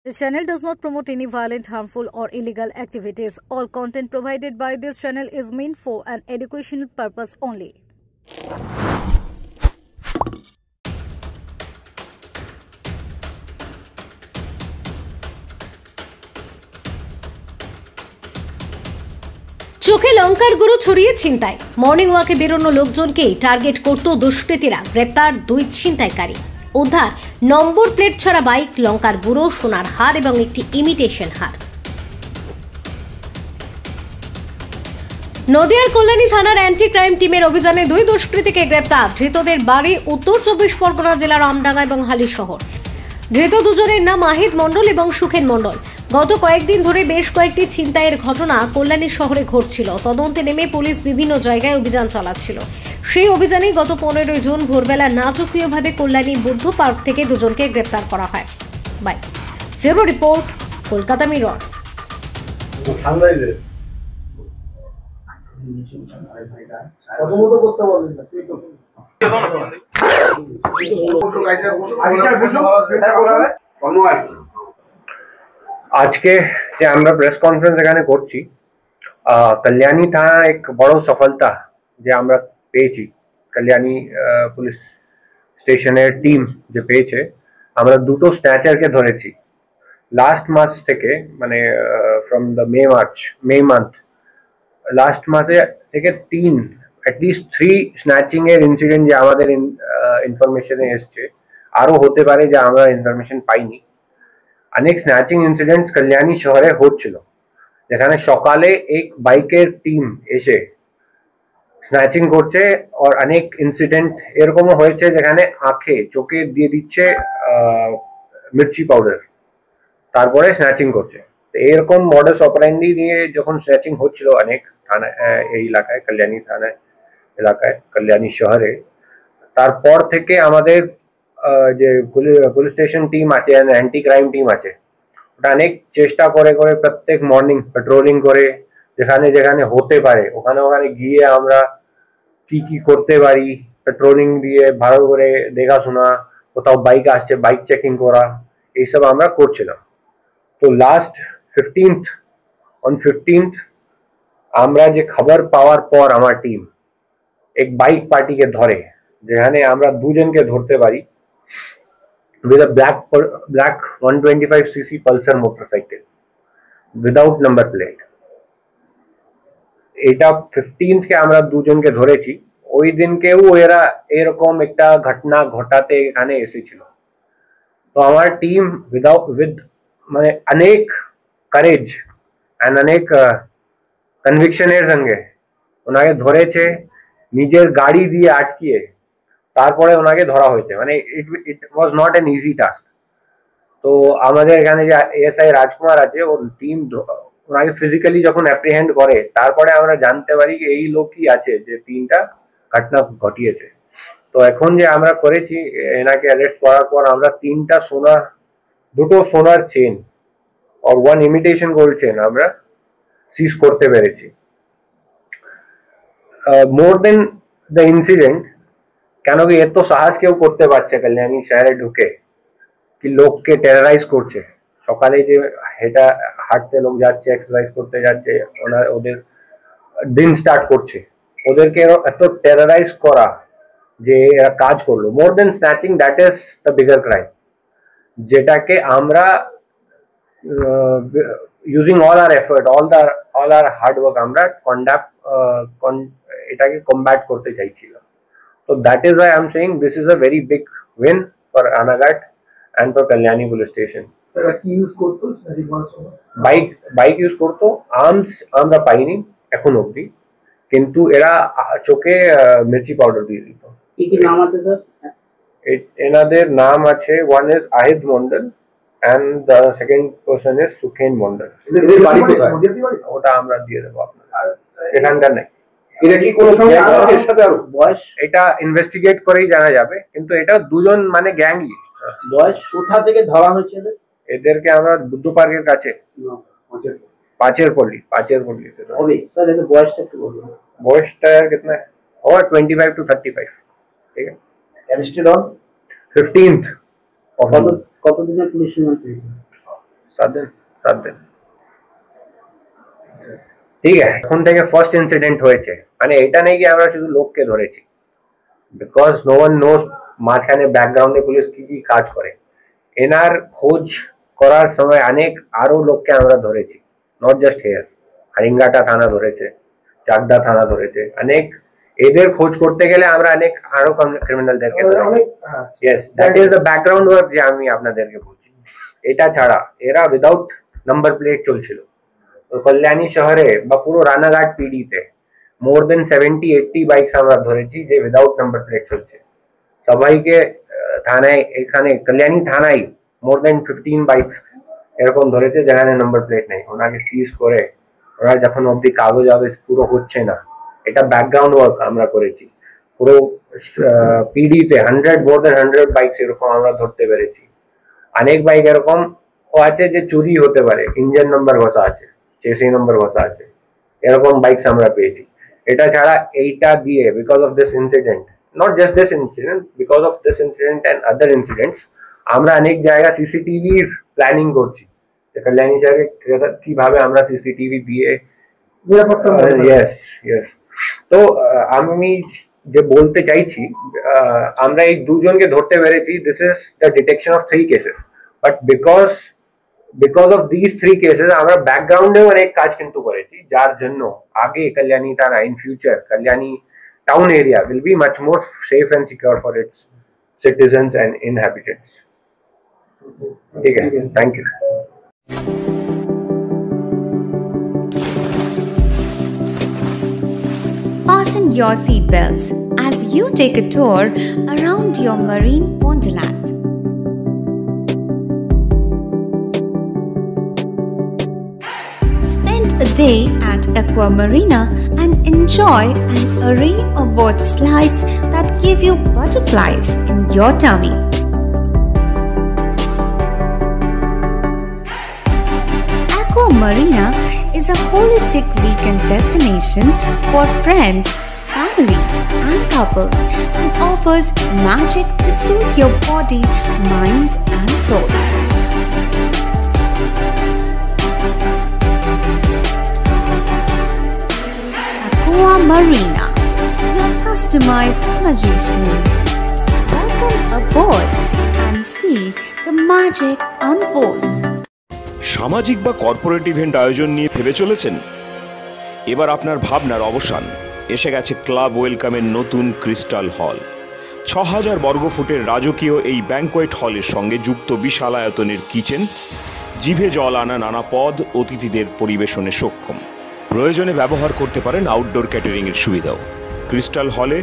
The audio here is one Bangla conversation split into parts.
This channel does not promote any violent, harmful, or illegal activities. All content provided by this channel is meant for an educational purpose only. চোখে লঙ্কার গুঁড়ো ছড়িয়ে ছিনতাই। মর্নিং ওয়াকে বেরোনো লোকজনকেই টার্গেট করত দুষ্কৃতীরা। গ্রেপ্তার দুই ছিনতাইকারী। উদ্ধার নম্বর প্লেট ছাড়া বাইক, লঙ্কার গুঁড়ো, সোনার হার এবং একটি ইমিটেশন হার। নদিয়ার কল্যাণী থানার অ্যান্টি ক্রাইম টিমের অভিযানে দুই দুষ্কৃতীকে গ্রেপ্তার। ধৃতদের বাড়ি উত্তর 24 পরগনা জেলার আমডাঙ্গা এবং হালিশহর। ধৃত দুজনের নাম আহিদ মণ্ডল এবং সুখেন মণ্ডল। গত কয়েকদিন ধরে বেশ কয়েকটি ছিনতাইয়ের ঘটনা কল্যাণী শহরে ঘটছিল। তদন্তে নেমে পুলিশ বিভিন্ন জায়গায় অভিযান চালাচ্ছিল। সেই অভিযানে গত 15 জুন ভোরবেলা নাটকীয়ভাবে কল্যাণী বুদ্ধ পার্ক থেকে দুজনকে গ্রেপ্তার করা হয়। বাই ফেরো রিপোর্ট, কলকাতা মিরর। আজকে যে আমরা প্রেস কনফারেন্স এখানে করছি, কল্যাণী থানা এক বড় সফলতা যে আমরা পেয়েছি। কল্যাণী পুলিশ স্টেশনের টিম যে পেয়েছে, আমরা দুটো স্ন্যাচারকে ধরেছি লাস্ট মাস থেকে, মানে from the May month last মাসে থেকে অ্যাটলিস্ট 3 স্ন্যাচিং এর ইনসিডেন্ট যে আমাদের ইনফরমেশনে এসছে। আরো হতে পারে যে আমরা ইনফরমেশন পাইনি। অনেক স্ন্যাচিং ইনসিডেন্টস কল্যাণী শহরে হচ্ছিল, যেখানে সকালে এক বাইকের টিম এসে স্ন্যাচিং করছে। আর অনেক ইনসিডেন্ট এরকমও হয়েছে যেখানে চোখে দিয়ে দিচ্ছে মির্চি পাউডার, তারপরে স্ন্যাচিং করছে। এরকম মডাস অপারেন্ডি নিয়ে যখন স্ন্যাচিং হচ্ছিল অনেক থানা এই এলাকায়, কল্যাণী থানায় এলাকায়, কল্যাণী শহরে, তারপর থেকে আমাদের যে পুলিশ স্টেশন টিম আছে, অ্যান্টি ক্রাইম টিম আছে, ওটা অনেক চেষ্টা করে প্রত্যেক মর্নিং পেট্রোলিং করে, যেখানে যেখানে হতে পারে ওখানে গিয়ে আমরা কি করতে পারি, পেট্রোলিং দিয়ে ভালো করে দেখাশোনা, কোথাও বাইক আসছে বাইক চেকিং করা, এইসব আমরা করছিলাম। তো লাস্ট 15th আমরা যে খবর পাওয়ার পর আমার টিম এক বাইক পার্টিকে ধরে, যেখানে আমরা দুজনকে ধরতে পারি with a black 125cc pulsar motorcycle without number plate। এটা 15th কে আমরা দুজনকে ধরেছি। ওই দিনকেও এরা এরকম একটা ঘটনা ঘটাতে এখানে এসেছিল। তো আমার টিম মানে অনেক কারেজ এন্ড অনেক কনভিকশনের সঙ্গে ওনাকে ধরেছে, নিজের গাড়ি দিয়ে আটকিয়ে তারপরে ওনাকে ধরা হয়েছে। মানে it was not an easy task. তো আমাদের এখানে যে এএসআই রাজকুমার আছে, ওর টিম ওনাকে ফিজিক্যালি যখন অ্যাপ্রিহেন্ড করে, তারপরে আমরা জানতে পারি যে এই লোকই আছে যে 3টা ঘটনা ঘটিয়েছে। তো এখন যে আমরা করেছি, এনাকে অ্যারেস্ট করার পর আমরা 2টো সোনার চেন আর 1 ইমিটেশন গোল্ড চেন আমরা সিজ করতে পেরেছি। মোর দেন দ্য ইনসিডেন্ট, কেন কি এত সাহস কেউ করতে পারছে কল্যাণী শহরে ঢুকে, কি লোককে টেররাইজ করছে। সকালে যে হাঁটতে লোক যাচ্ছে, এক্সারসাইজ করতে যাচ্ছে, ওদের দিন স্টার্ট করছে, ওদেরকে এত টেররাইজ করা যে এরা কাজ করলো। More than snatching, that is the bigger crime, যেটাকে আমরা using all our effort, all our hard work আমরা এটাকে কমব্যাট করতে চাইছিলাম। So that is why I am saying this is a very big win for Anagat and for Kalyani police station. Bike use করতো, আর্মস আমরা পাইনি এখন অব্দি, কিন্তু এরা চোখে মির্চি পাউডার দিয়ে দিত। কি কি নাম আছে স্যার? এনাদের নাম আছে, one is আহিদ Mondal and the second person is Sukhen Mondal. ওটা আমরা দিয়ে দেবো আপনার, এখানকার নাই। এটা কি কোনো সঙ্গে এর সাথে আরো বয়স, এটা ইনভেস্টিগেট করেই জানা যাবে, কিন্তু এটা দুজন মানে গ্যাংই। বয়স কোথা থেকে ধরা হয়েছে এদেরকে? আমরা বুদ্ধ পার্কের কাছে, পাঁচের পল্লী হবে স্যার। এদের বয়সটা একটু বলুন। বয়সটা कितना है? और 25 to 35। ঠিক আছে। Arrested on 15th। কতদিনের পুলিশ রিমান্ড পেয়েছে? 7 दिन ঠিক আছে। এখন থেকে ফার্স্ট ইনসিডেন্ট হয়েছে, মানে এটা নেই কি আমরা শুধু লোককে ধরেছি, বিকজ নো ওয়ান নোস মাঝখানে ব্যাকগ্রাউন্ডে পুলিশ কি কি কাজ করে। এনার খোঁজ করার সময় অনেক আরো লোককে আমরা ধরেছি, নট জাস্ট হেয়ার। হারিঙ্গাটা থানা ধরেছে, চাকদা থানা ধরেছে, অনেক। এদের খোঁজ করতে গেলে আমরা অনেক আরো ক্রিমিনালদেরকে yes, that is the background work যে আমি আপনাদেরকে বলছি। এটা ছাড়া এরা উইদাউট নাম্বার প্লেট চলছিল। তো কল্যাণী শহরে বা পুরো রানাঘাট পিডিতে মোর দেন 70-80 বাইকস আমরা ধরেছি যে উইদাউট নাম্বার প্লেট চলছে। সবাইকে থানায়, এখানে কল্যাণী থানায় মোর দেন 15 বাইকস এরকম ধরেছে যেখানে নাম্বার প্লেট নেই, ওনাকে সিজ করে ওরা যখন অব্দি কাগজ পুরো হচ্ছে না। এটা ব্যাকগ্রাউন্ড ওয়ার্ক আমরা করেছি পুরো পিডিতে। 100 বাইকস এরকম আমরা ধরতে পেরেছি। অনেক বাইক এরকম আছে যে চুরি হতে পারে, ইঞ্জিন নাম্বার ঘষা আছে, চেসি নাম্বার ঘষা আছে, এরকম বাইকস আমরা পেয়েছি। এটা ছাড়া এইটা দিয়ে because of this incident, not just this incident, because of this incident and other incidents, আমরা অনেক জায়গা সিসিটিভির প্ল্যানিং করছি। কল্যাণী শহরে কিভাবে আমরা সিসিটিভি দিয়ে নিরাপত্তা। Yes yes. তো আমি যে বলতে চাইছি, আমরা এই দুজনকে ধরতে পেরেছি, this is the detection of 3 cases. But because of this 3 cases আমরা ব্যাকগ্রাউন্ডেও অনেক কাজ কিন্তু করেছি, যার জন্য আগে কল্যাণী থানা, in future Kalyani town area will be much more safe and secure for its citizens and inhabitants. ठीक है, thank you. Fasten your seatbelts as you take a tour around your marine wonderland. Spend a day at Aqua Marina and enjoy an array of water slides that give you butterflies in your tummy. Aqua Marina is a holistic weekend destination for friends, family, and couples and offers magic to soothe your body, mind, and soul. Aqua Marina, your customized magician. Welcome aboard and see the magic unfold. সামাজিক বা কর্পোরেট ইভেন্ট আয়োজন নিয়ে ভেবে চলেছেন? এবার আপনার ভাবনার অবসান। এসে গেছে ক্লাব ওয়েলকামের নতুন ক্রিস্টাল হল। 6000 বর্গফুটের রাজকীয় এই ব্যাংকোয়েট হলের সঙ্গে যুক্ত বিশাল আয়তনের কিচেন, জিভে জল আনা নানা পদ অতিথিদের পরিবেশনে সক্ষম। প্রয়োজনে ব্যবহার করতে পারেন আউটডোর ক্যাটারিংয়ের সুবিধাও। ক্রিস্টাল হলে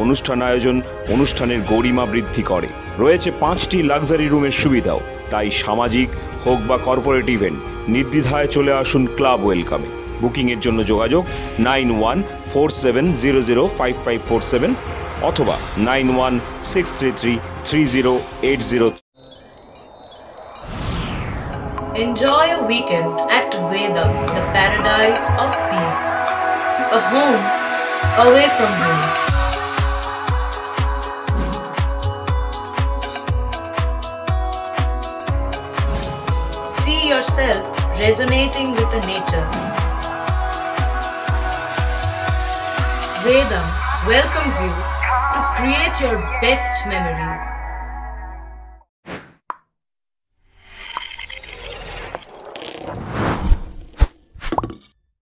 অনুষ্ঠান আয়োজন অনুষ্ঠানের গরিমা বৃদ্ধি করে। রয়েছে 5টি লাক্সারি রুমের সুবিধাও। তাই সামাজিক হোক বা কর্পোরেট ইভেন্ট, নির্দ্বিধায় চলে আসুন ক্লাব ওয়েলকামে। বুকিংয়ের জন্য যোগাযোগ 9147005547 অথবা 9163333080। Enjoy a weekend at Vedam, the paradise of peace. A home away from home. See yourself resonating with the nature. Vedam welcomes you to create your best memories.